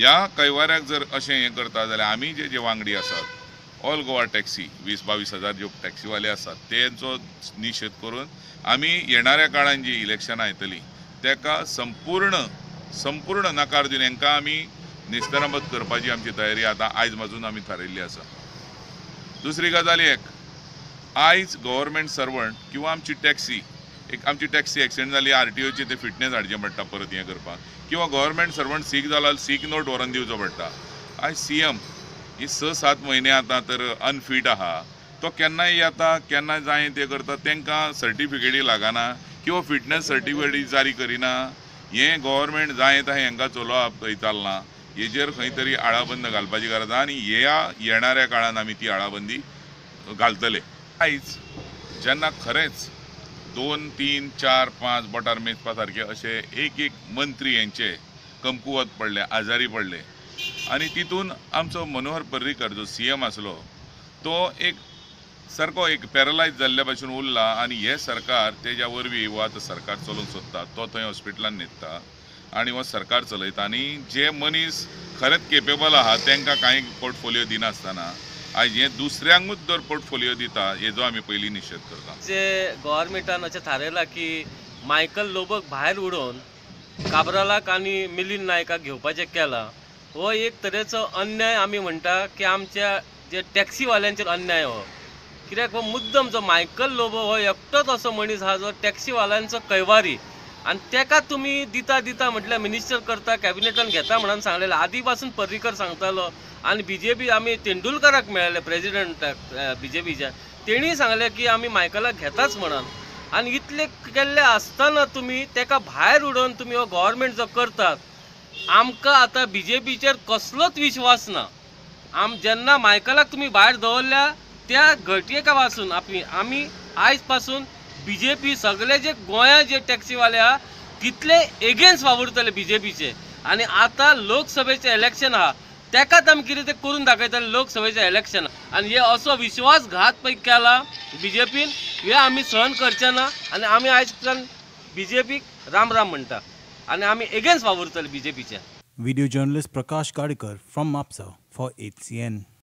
ह्या कैवाऱ्याक जर अशें हें करता जाल्यार आमी जे वांगडी आसात ऑल गोवा टॅक्सी 20-22 हजार ज्यो टॅक्सीवाले आसात तेंचो निशेध करून आमी येणाऱ्या काळान जी इलेक्शनां येतलीं तेका संपूर्ण नकार दिवन हांकां आमी नेस्तनाबूत करपाची आमची तयारी आतां आयज पासून आमी थारायिल्ली आसा। दुसरी गजाल एक, आयज गव्हर्मेंट सर्वंट किंवा आमची टॅक्सी एक्सिडेंट जाली आरटीओची ते फिटनेस हाडचें पडटा परत हें करपाक, किंवा गव्हर्मेंट सर्वंट सीक जाला सीक नोट व्हरून दिवचो पडटा। आयज सीएम ही 6-7 म्हयने आतां तर अनफीट आहा, तो केन्नाय येता केन्ना जाय ते करता, तांकां सर्टिफिकेटी लागना किंवा फिटनेस सर्टिफिकेटी जारी करिना। हें गव्हर्मेंट जाय येता हांकां चलोवप थंय चलना, हेजेर खंय तरी आळाबंद घालपाची गरज आहा आनी येणाऱ्या काळान आमी ती आळाबंदी घालतले। आयज जेन्ना खरेंच 2, 3, 4, 5 बोटार मेजपा सारके असे एक मंत्री यांचे कमकुवत पडले, आजारी पडले, आणि तितून आमचो मनोहर पर्रीकर जो सीएम आसलो तो एक पॅरलायज जाल्ल्या भशेन उरला, आणि हे सरकार तेज्या वरवीं हो आतां सरकार चलोवंक सोदता, तो थंय हॉस्पिटलान न्हिदता आणि हो सरकार चलयता, आणि जे मनीस खरेंच केपेबल आहा तांकां कांय पोर्टफोलियो दिनासतना आयज हे दुसऱ्यांकूच जर पोर्टफोलियो दिता हेजो आमी पयलीं निशेध करता। जे गव्हर्मेंटान अशें थारयलां की मायकल लोबोक भायर उडोवन काब्रालाक आनी मिलिंद नायकाक घेवपाचें केलां, हो एक तरेचो अन्याय आमी म्हणटा की आमच्या जे टॅक्सीवाल्यांचेर अन्याय हो। कित्याक हो मुद्दम जो मायकल लोबो हो एकटोच असो मनीस आहा जो टॅक्सीवाल्यांचो कैवारी, आनी तेका तुमी दिता म्हटल्यार मिनिस्टर करता कॅबिनेटान घेता म्हणून सांगलेलें आदी पासून पर्रीकर सांगतालो, आनी बीजेपी आमी तेंडुलकराक मेळ्ळे प्रेजिडेंटाक बीजेपीच्या, तेणी सांगलें की आमी मायकलाक घेताच म्हणून, आनी इतले केल्ले आसतना तुमी तेका भायर उडोवन तुमी हो गव्हर्मेंट जो करतात, आमकां आतां बीजेपीचेर कसलोच विश्वास ना। जेन्ना मायकलाक तुमी भायर दवरल्या त्या घटयेका वाचून आमी आयज पासून बीजेपी सगळे जे गोंया जे टॅक्सीवाले आहा तितले एगेन्स्ट वावुरतले बीजेपीचे, आनी आतां लोकसभेचें इलेक्शन आहा तेकाच आमी कितें तें करून दाखयतले लोकसभेचें इलेक्शन, आनी हे असो विश्वासघात पळय केला बीजेपीन, हे आमी सहन करचे ना, आनी आमी आयज बीजेपीक राम राम म्हणटा आनी आमी against वावुरतले बीजेपीचे। Video journalist Prakash Kadikar from Mapsa for HCN.